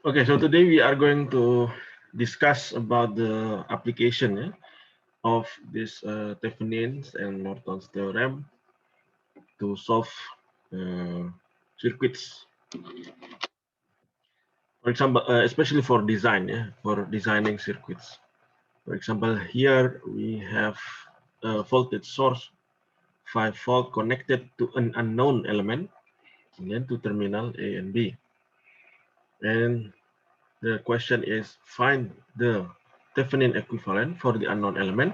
Okay, so today we are going to discuss about the application of this Thevenin's and Norton's theorem to solve uh, circuits. For example, especially for design, for designing circuits. For example, here we have a voltage source 5 volt connected to an unknown element and then to terminal A and B. And the question is find the Thevenin equivalent for the unknown element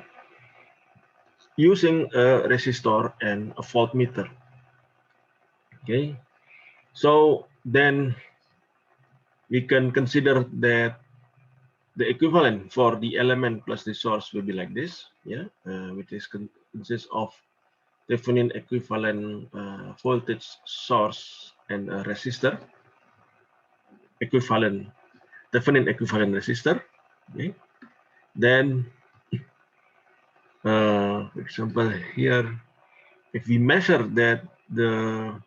using a resistor and a voltmeter. Okay, so then we can consider that the equivalent for the element plus the source will be like this, which consists of Thevenin equivalent voltage source and a resistor equivalent, Thevenin equivalent resistor. Okay, then for example here, if we measure that the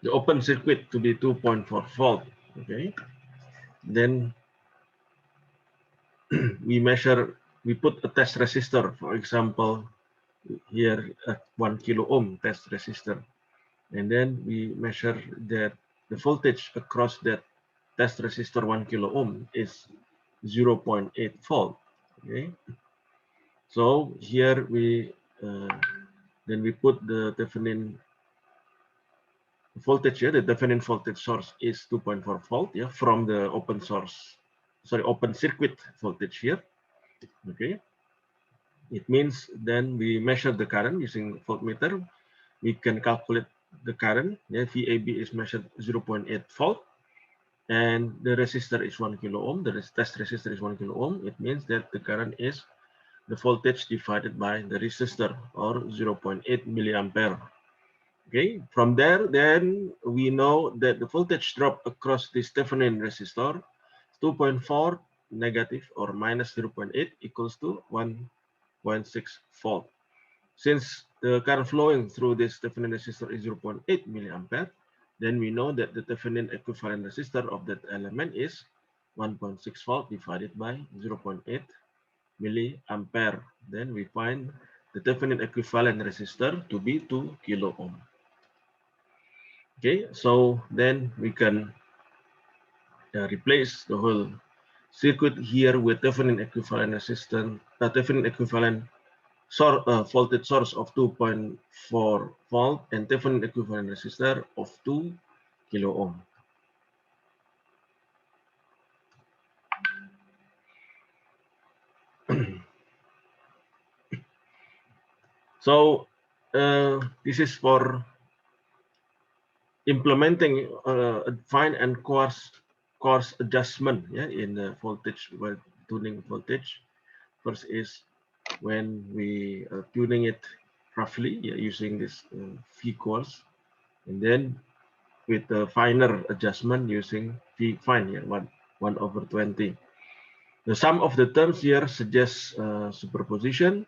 the open circuit to be 2.4 volt, okay, then we put a test resistor, for example, here at 1 kilo ohm test resistor, and then we measure that the voltage across that test resistor 1 kilo ohm is 0.8 volt, okay. So here then we put the Thevenin voltage here, the Thevenin voltage source is 2.4 volt, from the open circuit voltage here. Okay, it means then we measure the current using voltmeter. We can calculate the current. VAB is measured 0.8 volt, and the resistor is 1 kilo ohm. The test resistor is 1 kilo ohm. It means that the current is the voltage divided by the resistor, or 0.8 milliampere. Okay, from there, then we know that the voltage drop across this Thevenin resistor 2.4 negative or minus 0.8 equals to 1.6 volt. Since the current flowing through this Thevenin resistor is 0.8 milliampere, then we know that the Thevenin equivalent resistor of that element is 1.6 volt divided by 0.8 milliampere. Then we find the Thevenin equivalent resistor to be 2 kilo ohm. Okay, so then we can replace the whole circuit here with Thevenin equivalent resistance, Thevenin equivalent voltage source of 2.4 volt and Thevenin equivalent resistor of 2 kilo ohm. So this is for implementing fine and coarse adjustment in the voltage while tuning voltage. First is when we are tuning it roughly using this V coarse, and then with the finer adjustment using V fine here, 1/20. The sum of the terms here suggests superposition,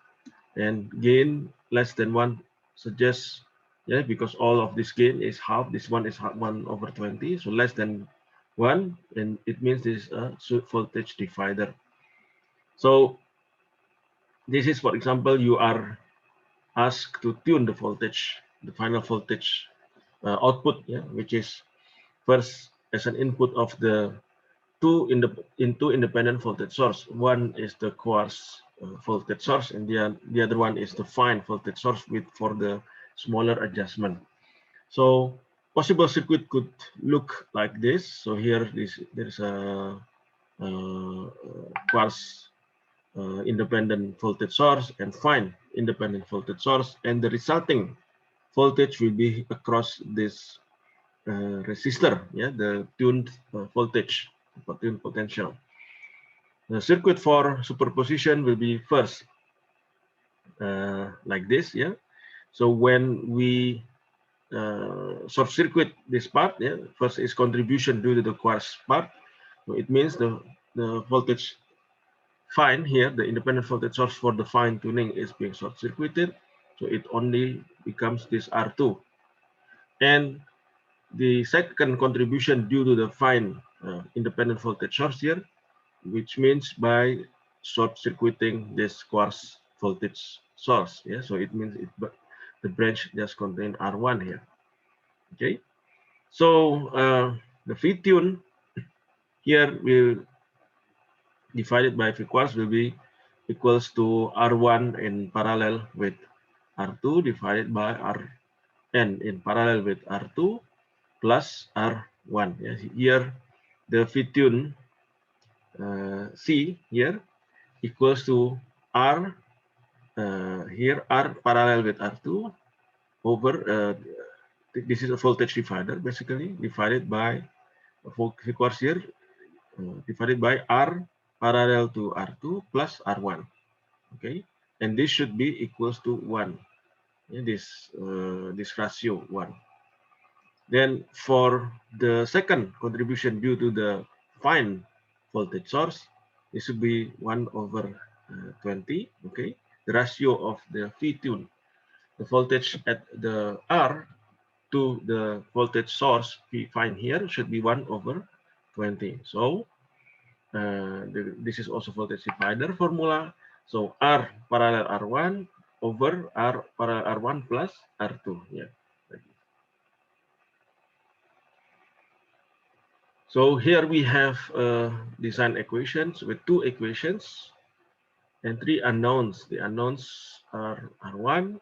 and gain less than 1 suggests, because all of this gain is half, this one is 1/20, so less than 1, and it means this is a voltage divider. So this is, for example, you are asked to tune the voltage, the final voltage output, which is first as an input of the two independent voltage source. One is the coarse voltage source, and the other one is the fine voltage source for the smaller adjustment. So possible circuit could look like this. So here there's a coarse independent voltage source and fine independent voltage source, and the resulting voltage will be across this resistor, the tuned voltage, tuned potential. The circuit for superposition will be first like this, So when we short circuit this part, first is contribution due to the coarse part. So it means the voltage fine here, the independent voltage source for the fine tuning is being short circuited. So it only becomes this R2. And the second contribution due to the fine independent voltage source here, which means by short circuiting this quartz voltage source. Yeah, so it means the branch just contain R1 here. Okay, so the V tune here will divided by V quartz will be equals to R1 in parallel with R2 divided by Rn in parallel with R2 plus R1. Yes, here the V tune C here equals to R here R parallel with R2 over this is a voltage divider basically divided by V quartz here divided by R parallel to R2 plus R1. Okay, and this should be equals to 1. Yeah, this ratio 1. Then for the second contribution due to the fine voltage source, it should be 1 over 20. Okay, the ratio of the V tune, the voltage at the R to the voltage source we find here should be 1 over 20. So this is also voltage divider formula. So R parallel R1 over R parallel R1 plus R2. Yeah. So here we have design equations with 2 equations and 3 unknowns. The unknowns are R1,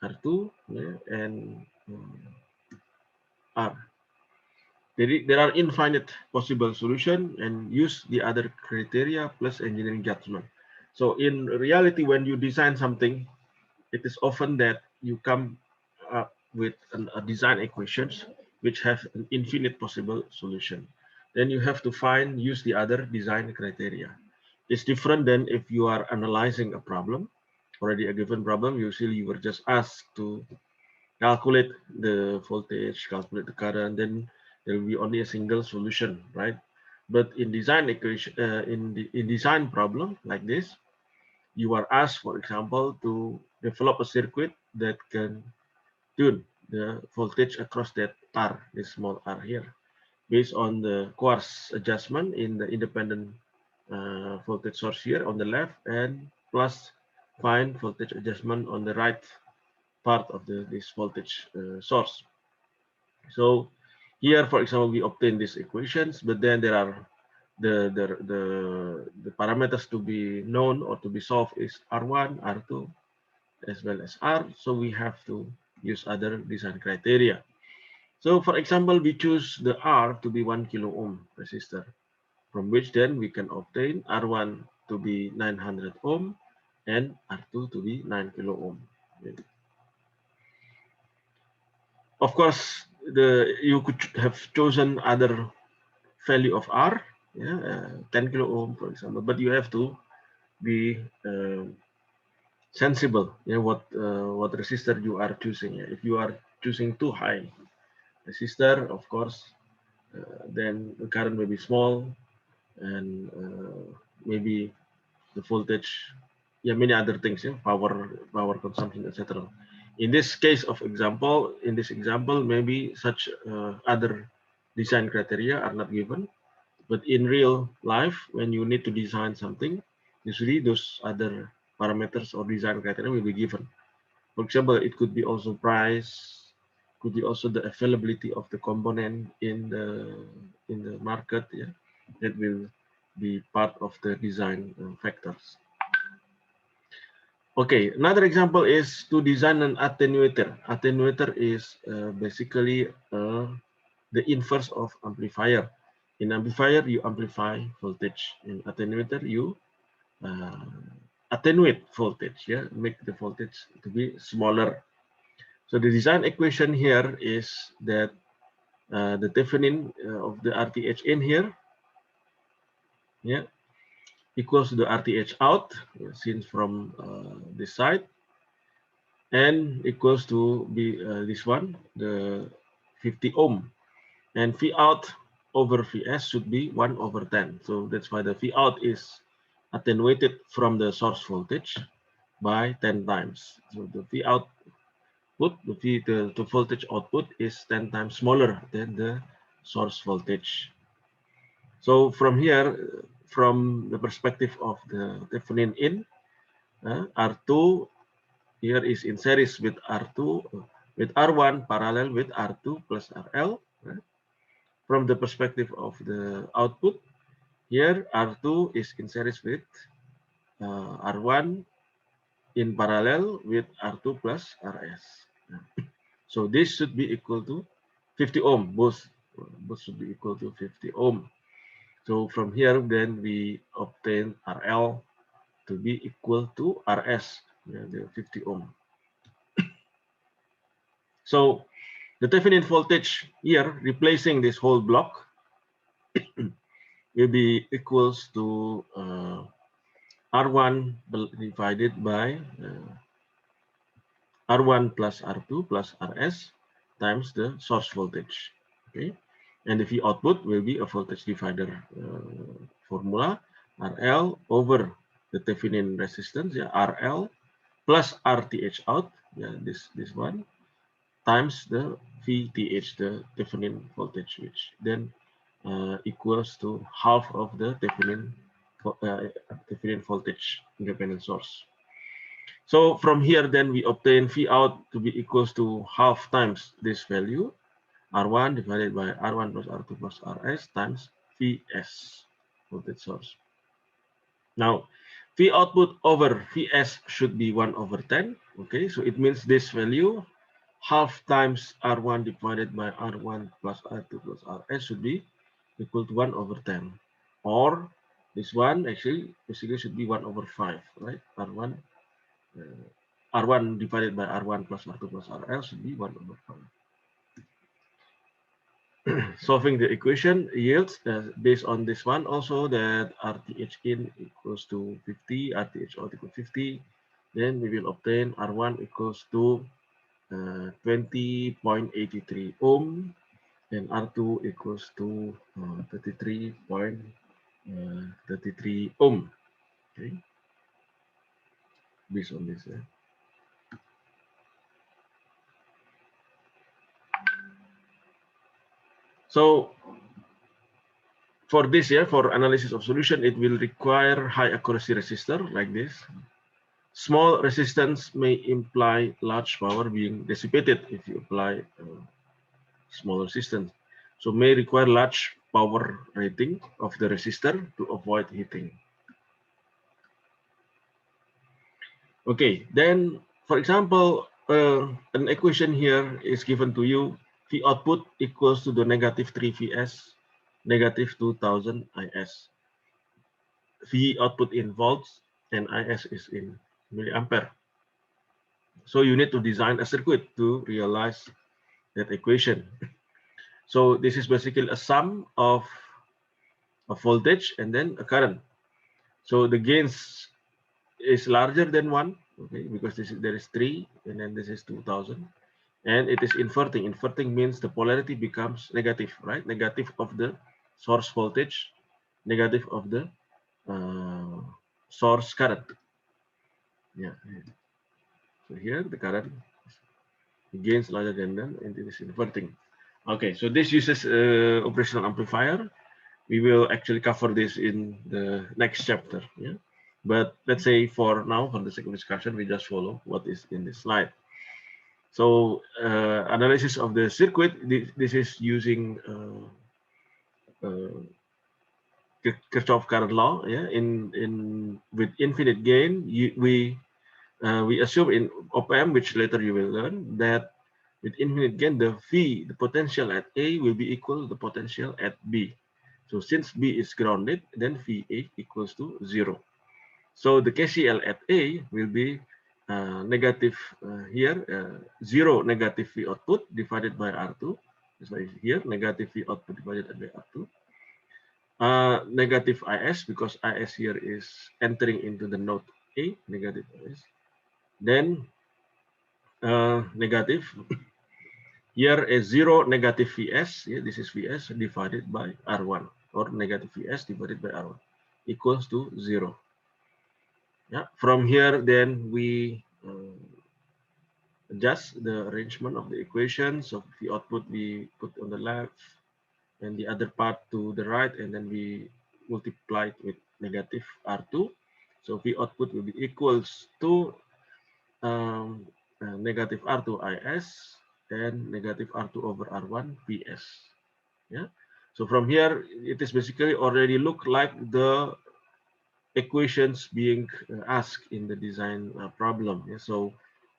R2, yeah, and R. There are infinite possible solutions and use the other criteria plus engineering judgment. So in reality, when you design something, it is often that you come up with a design equations which have an infinite possible solution. Then you have to use the other design criteria. It's different than if you are analyzing a problem, already a given problem. Usually you were just asked to calculate the voltage, calculate the current, then there will be only a single solution, right? But in design equation, in design problem like this, you are asked, for example, to develop a circuit that can tune the voltage across that R, this small R here, based on the quartz adjustment in the independent voltage source here on the left, and plus find voltage adjustment on the right part of this voltage source. So here, for example, we obtain these equations, but then there are the parameters to be known or to be solved is R1, R2, as well as R. So we have to use other design criteria. So for example, we choose the R to be 1 kilo ohm resistor, from which then we can obtain R1 to be 900 ohm and R2 to be 9 kilo ohm. Of course, you could have chosen other value of R, yeah, 10 kilo ohm, for example, but you have to be sensible, yeah, what resistor you are choosing. Yeah. If you are choosing too high resistor, of course, then the current may be small, and maybe the voltage, yeah, many other things, yeah, power consumption, etc. In this case of example, maybe such other design criteria are not given, but in real life, when you need to design something, usually those other parameters or design criteria will be given. For example, it could be also price, could be also the availability of the component in the market, yeah, that will be part of the design factors. Okay, another example is to design an attenuator. Attenuator is basically the inverse of amplifier. In amplifier, you amplify voltage. In attenuator, you attenuate voltage, yeah, make the voltage to be smaller. So the design equation here is that the Thevenin of the RTH in here, yeah, equals to the RTH out, seen from this side, and equals to this one, the 50 ohm, and V out over Vs should be 1 over 10. So that's why the V out is attenuated from the source voltage. by 10 times. So the V output, the voltage output is 10 times smaller than the source voltage. So from here, from the perspective of the Thevenin in, R2 here is in series with R2, with R1 parallel with R2 plus RL. From the perspective of the output, here R2 is in series with R1 in parallel with R2 plus RS. So this should be equal to 50 ohm. Both should be equal to 50 ohm. So from here, then we obtain RL to be equal to RS, the 50 ohm. So the Thevenin voltage here, replacing this whole block, will be equals to R1 divided by R1 plus R2 plus RS times the source voltage. Okay, and the V output will be a voltage divider formula, RL over the Thevenin resistance, RL plus RTH out, this one, times the VTH, the Thevenin voltage, which then equals to half of the Thevenin voltage independent source. So from here, then we obtain V out to be equals to half times this value, R1 divided by R1 plus R2 plus RS times Vs, voltage source. Now, V output over Vs should be 1 over 10. Okay, so it means this value, half times R1 divided by R1 plus R2 plus RS should be equal to 1 over 10. Or this one actually basically should be 1 over 5, right? R1 divided by R1 plus R2 plus RL should be 1 over 5. Solving the equation yields based on this one also that RTH in equals to 50, RTH out equals 50. Then we will obtain R1 equals to 20.83 ohm and R2 equals to 33.33 ohm. Okay, based on this. So for this, for analysis of solution, it will require high accuracy resistor like this. Small resistance may imply large power being dissipated if you apply small resistance. So may require large power rating of the resistor to avoid heating. Okay, then for example, an equation here is given to you. V output equals to the negative 3 Vs, negative 2000 Is. V output in volts and Is is in milliampere. So you need to design a circuit to realize that equation. So this is basically a sum of a voltage and then a current. So the gains is larger than 1, okay, because there is 3 and then this is 2000. And it is inverting. Inverting means the polarity becomes negative, right? Negative of the source voltage, negative of the source current. Yeah. So here the current gains larger than them, and it is inverting. Okay, so this uses operational amplifier. We will actually cover this in the next chapter. Yeah, but let's say for now, for the sake of discussion, we just follow what is in this slide. So analysis of the circuit. This is using Kirchhoff current law. Yeah, in with infinite gain, we assume in op-amp, which later you will learn, that with infinite gain, the potential at A will be equal to the potential at B. So since B is grounded, then VA equals to 0. So the KCL at A will be negative here, 0 negative V output divided by R2. That's why here, negative V output divided by R2. Negative IS, because IS here is entering into the node A, negative IS. Then negative. Here is 0 negative Vs, this is Vs divided by R1, or negative Vs divided by R1 equals to 0. Yeah, from here then we adjust the arrangement of the equation. So the output we put on the left and the other part to the right, and then we multiply it with negative R2. So V output will be equals to negative R2 IS and negative R2 over R1 PS. Yeah. So from here, it is basically already look like the equations being asked in the design problem. Yeah? So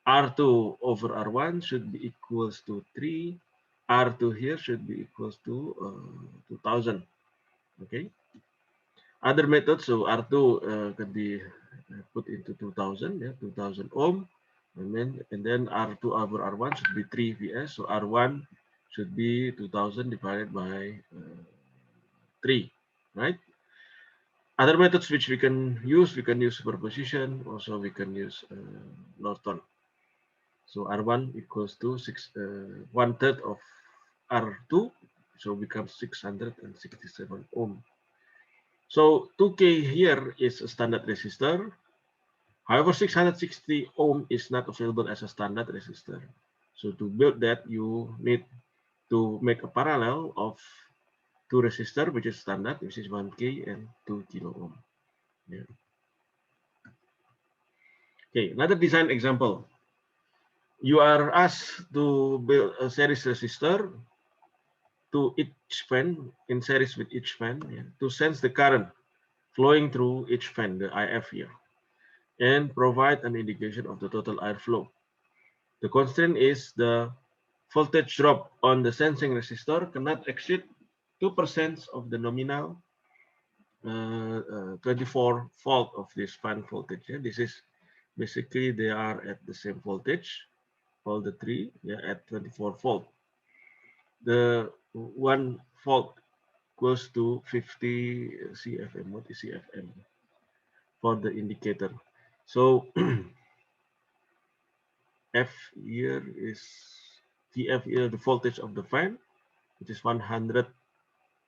R2 over R1 should be equals to 3. R2 here should be equals to 2000. Okay. Other methods, so R2 could be put into 2000, yeah, 2000 ohm. And then R2 over R1 should be 3 VS. So R1 should be 2000 divided by 3, right? Other methods which we can use superposition. Also, we can use Norton. So R1 equals to 1/3 of R2, so becomes 667 ohm. So 2K here is a standard resistor. However, 660 ohm is not available as a standard resistor. So to build that, you need to make a parallel of two resistor, which is standard, which is 1K and 2 kilo ohm. Yeah. Okay, another design example. You are asked to build a series resistor to each fan, in series with each fan, yeah, to sense the current flowing through each fan, the IF here, and provide an indication of the total airflow. The constraint is the voltage drop on the sensing resistor cannot exceed 2% of the nominal 24 volt of this fan voltage. Yeah? This is basically they are at the same voltage, all the three, yeah, at 24 volt. The 1 volt goes to 50 CFM. What is CFM? For the indicator. So F here is VF here, the voltage of the fan, which is 100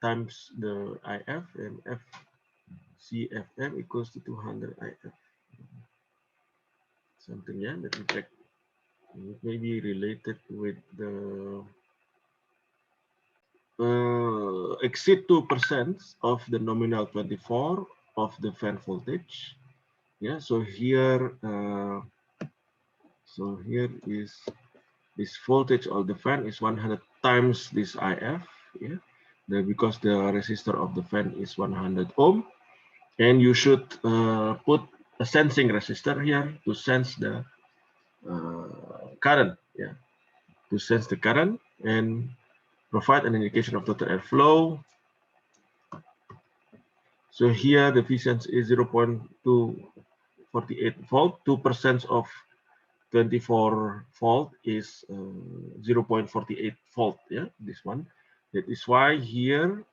times the IF, and FCFM equals to 200 IF. Something, yeah, let me check. It may be related with the exceed 2% of the nominal 24 of the fan voltage. Yeah, so here is this voltage of the fan is 100 times this IF. Yeah, because the resistor of the fan is 100 ohm, and you should put a sensing resistor here to sense the current. Yeah, to sense the current and provide an indication of total airflow. So here the efficiency is 0.248 volt. 2% of 24 volt is 0.48 volt. Yeah, this one. That is why here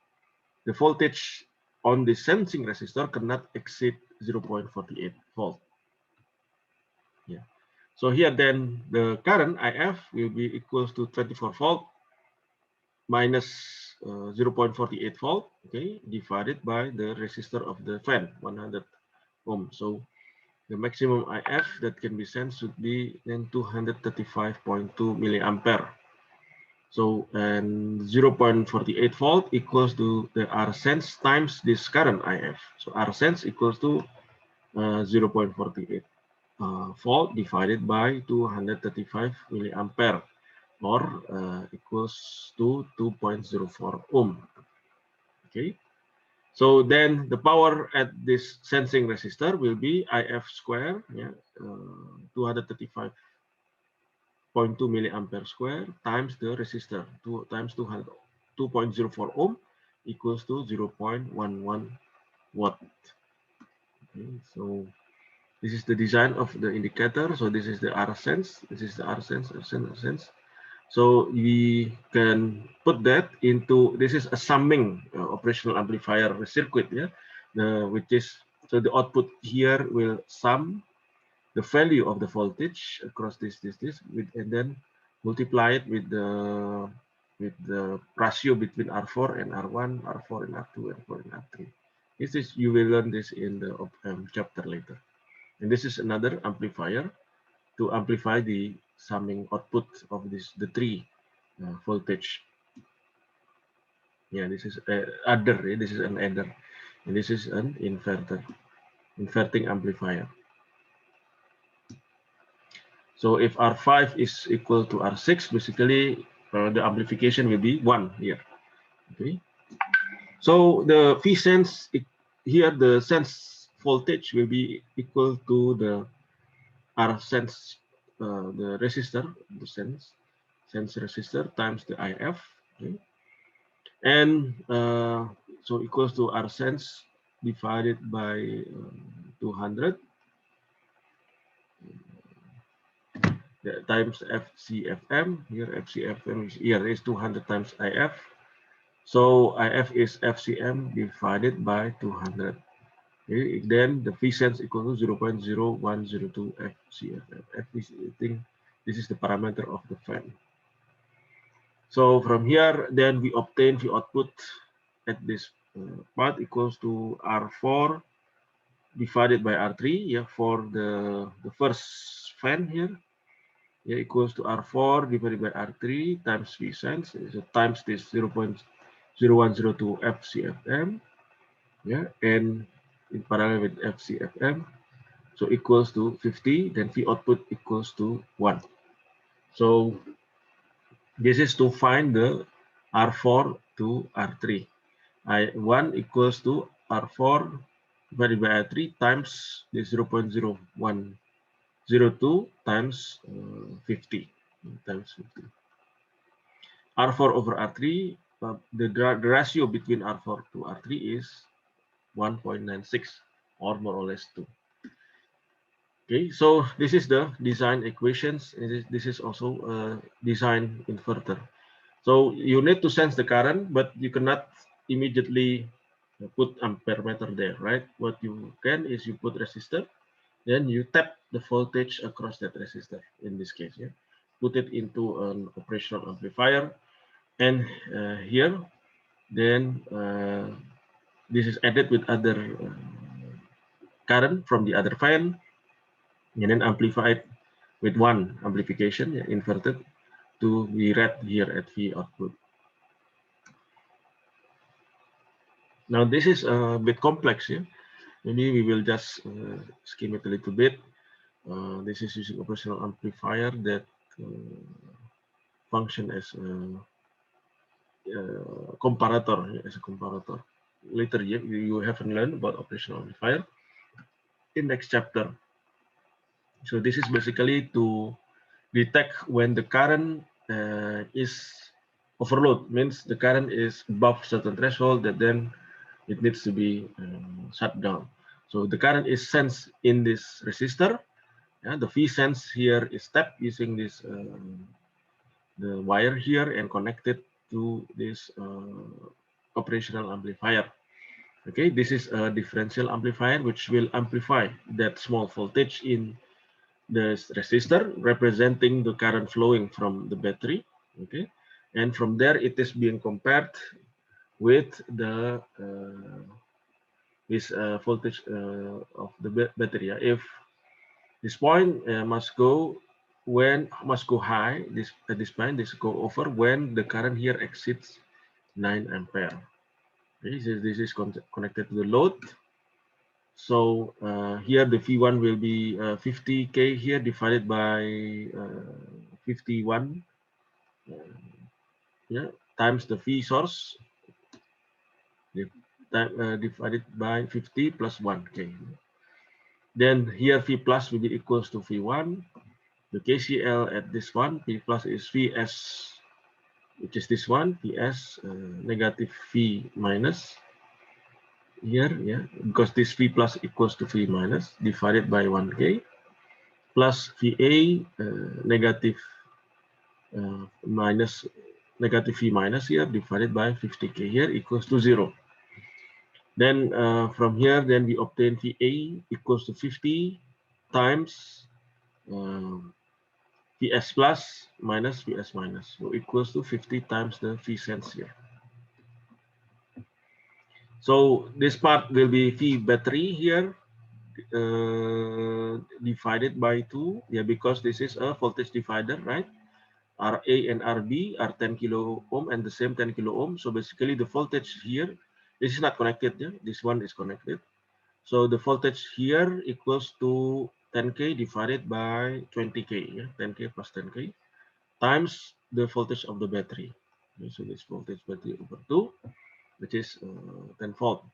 the voltage on the sensing resistor cannot exceed 0.48 volt. Yeah. So here then the current IF will be equals to 24 volt minus 0.48 volt, okay, divided by the resistor of the fan, 100 ohm. So the maximum IF that can be sensed should be then 235.2 milliampere. So, and 0.48 volt equals to the R sense times this current IF. So R sense equals to 0.48 volt divided by 235 milliampere, or equals to 2.04 ohm. Okay. So then the power at this sensing resistor will be IF square, yeah, 235.2 milliampere square times the resistor, times 2.04 ohm equals to 0.11 watt. Okay, so this is the design of the indicator. So this is the R sense. This is the R sense, R sense, R sense. So we can put that into, this is a summing operational amplifier circuit, yeah, which is, so the output here will sum the value of the voltage across this, and then multiply it with the ratio between R4 and R1, R4 and R2, R4 and R3. This is, you will learn this in the chapter later. And this is another amplifier to amplify the summing output of the three voltage. Yeah, this is adder. Yeah, this is an adder, and this is an inverting amplifier. So if R5 is equal to R6, basically the amplification will be 1 here. Okay. So the V sense here, the sense voltage will be equal to the R sense, the resistor, the sense resistor times the IF. Okay. And so equals to R sense divided by 200 times FCFM. Here FCFM is, here is 200 times IF. So IF is FCM divided by 200. Okay, then the V sense equal to 0.0102 FCFM. F is, I think this is the parameter of the fan. So from here, then we obtain the output at this part equals to R4 divided by R3. Yeah, for the first fan here, yeah, equals to R4 divided by R3 times V sense, so times this 0.0102 FCFM. Yeah, and in parallel with FCFM, so equals to 50. Then V output equals to 1. So this is to find the R4 to R3. I1 equals to R4 divided by R3 times the 0.0102 times 50 times 50. R4 over R3, the ratio between R4 to R3 is 1.96 or more or less 2. Okay, so this is the design equations. This is also a design inverter. So you need to sense the current, but you cannot immediately put ampere meter there, right? What you can is you put resistor, then you tap the voltage across that resistor. In this case, yeah, put it into an operational amplifier, and here, then this is added with other current from the other fan, and then amplified with one amplification, yeah, inverted, to be read here at V output. Now this is a bit complex here. Maybe we will just skim it a little bit. This is using operational amplifier that function as a comparator, as a comparator. Later, you haven't learned about operational amplifier in next chapter. So this is basically to detect when the current is overload, means the current is above certain threshold, that then it needs to be shut down. So the current is sensed in this resistor. Yeah, the V sense here is tapped using this the wire here and connected to this operational amplifier. Okay, this is a differential amplifier which will amplify that small voltage in the resistor, representing the current flowing from the battery. Okay, and from there it is being compared with the this voltage of the battery. If this point must go high, at this point this go over when the current here exceeds 9 ampere. Okay, so this is connected to the load. So here the V1 will be 50K here divided by 51 yeah, times the V source divided by 50 plus 1K. Then here V plus will be equals to V1. The KCL at this one, V plus is Vs, which is this one, Vs negative V minus. Here, yeah, because this V plus equals to V minus divided by 1K plus VA negative minus negative V minus here divided by 50K here equals to 0. Then from here, then we obtain VA equals to 50 times Vs plus minus Vs minus, so equals to 50 times the V sense here. So this part will be V battery here, divided by 2, yeah, because this is a voltage divider, right? RA and RB are 10 kilo ohm and the same 10 kilo ohm. So basically the voltage here, this is not connected, yeah? This one is connected. So the voltage here equals to 10K divided by 20K, yeah? 10K plus 10K times the voltage of the battery. Okay, so this voltage battery over 2, which is 10 volt.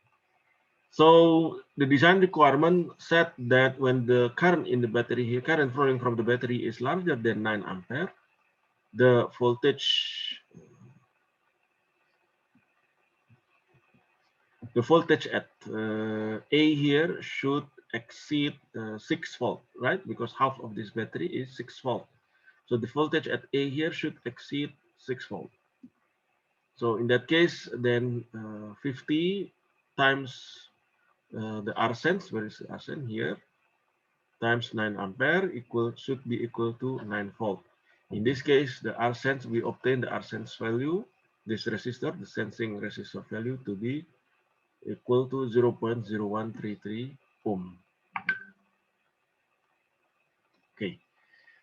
So the design requirement said that when the current in the battery here, current flowing from the battery is larger than 9 ampere, the voltage at A here should exceed 6 volt, right? Because half of this battery is 6 volt. So the voltage at A here should exceed 6 volt. So in that case, then 50 times the R sense, where is the R sense here, times 9 ampere should be equal to 9 volt. In this case, the R sense, we obtain the R sense value, this resistor, the sensing resistor value to be equal to 0.0133 ohm. Okay,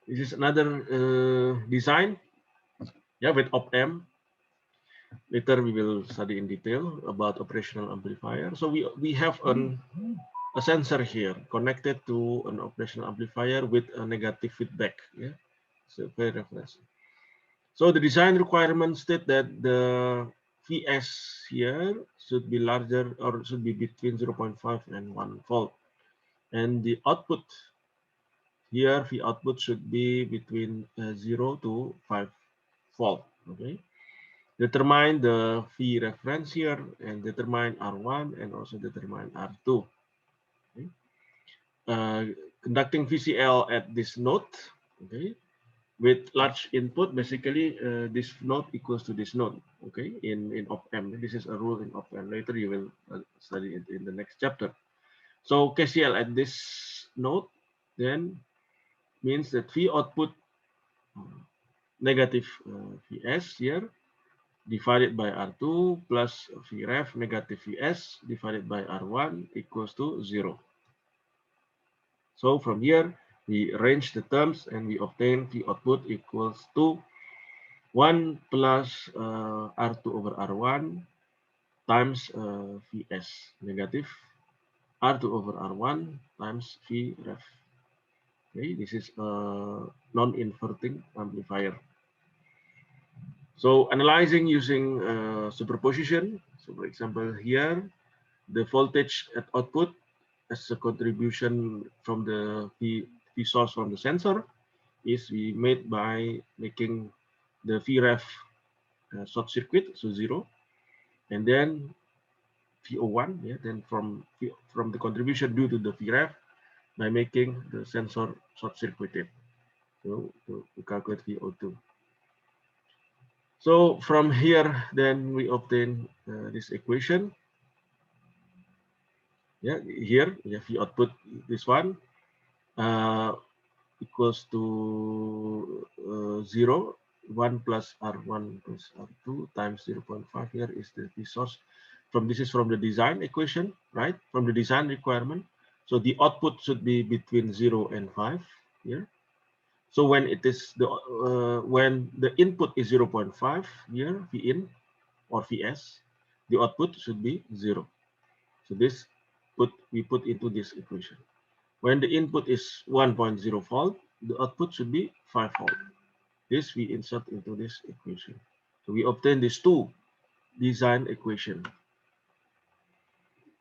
this is another design, yeah, with op-amp. Later we will study in detail about operational amplifier. So we have a sensor here connected to an operational amplifier with a negative feedback. Yeah, so very reference. So the design requirements state that the Vs here should be larger or should be between 0.5 and 1 volt, and the output here, V output should be between 0 to 5 volt. Okay. Determine the V reference here and determine R1 and also determine R2. Okay. Conducting VCL at this node, okay, with large input, basically this node equals to this node, okay, in op-amp. This is a rule in op-amp. Later you will study it in the next chapter. So KCL at this node then means that V output negative Vs here divided by R2 plus Vref negative Vs divided by R1 equals to 0. So from here, we arrange the terms and we obtain V output equals to 1 plus R2 over R1 times Vs negative R2 over R1 times Vref. Okay, this is a non-inverting amplifier. So analyzing using superposition. So for example, here, the voltage at output as a contribution from the V source from the sensor is we made by making the Vref short circuit, so 0. And then VO1, yeah, then from the contribution due to the Vref by making the sensor short circuited. So to calculate VO2. So from here, then we obtain this equation. Yeah, here we have V output, this one equals to 0. 1 plus R1 plus R2 times 0.5. Here is the V source. This is from the design equation, right? From the design requirement. So the output should be between 0 and 5 here. So when it is when the input is 0.5 here, V in or Vs, the output should be 0. So this we put into this equation. When the input is 1.0 volt, the output should be 5 volt. This we insert into this equation. So we obtain these two design equation.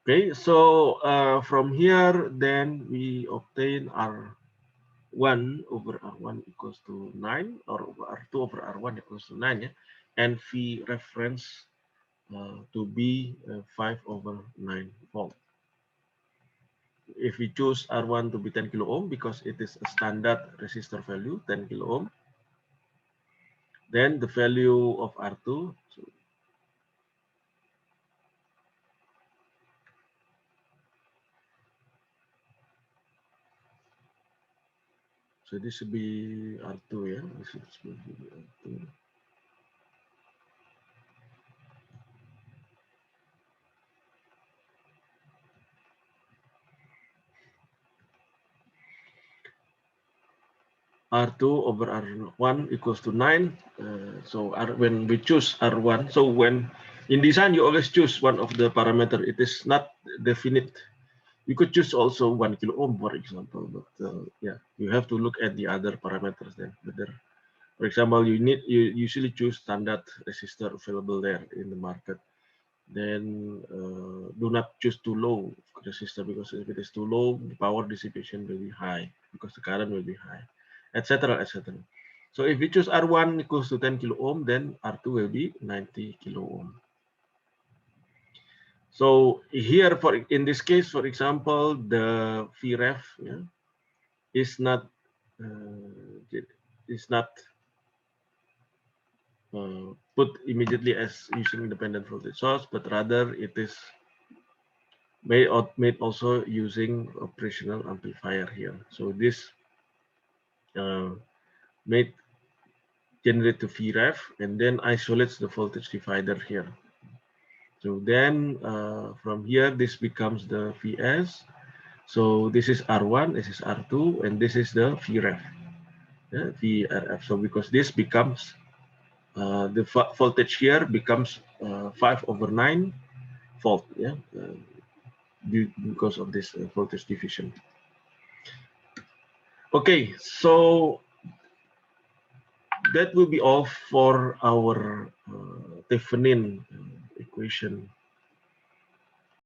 Okay, so from here, then we obtain R1 over R1 equals to 9, or R2 over R1 equals to 9, yeah? And V reference to be 5 over 9 volt. If we choose R1 to be 10 kilo ohm because it is a standard resistor value, 10 kilo ohm, then the value of R2, so this should be R2, yeah, this should be R2. R2 over R1 equals to 9. So when we choose R1, so when in design you always choose one of the parameter. It is not definite. You could choose also 1 kilo ohm, for example, but yeah, you have to look at the other parameters then. Whether, for example, you usually choose standard resistor available there in the market. Then do not choose too low resistor, because if it is too low, the power dissipation will be high because the current will be high, etc., etc. So if we choose R1 equals to 10 kilo ohm, then R2 will be 90 kilo ohm. So here, in this case, for example, the VREF is not put immediately as using independent voltage source, but rather it is made also using operational amplifier here. So this made generate the VREF and then isolates the voltage divider here. So then from here, this becomes the VS. So this is R1, this is R2, and this is the VREF, VRF. So because this becomes, the voltage here becomes 5/9 volt, because of this voltage division. Okay, so that will be all for our Thevenin equation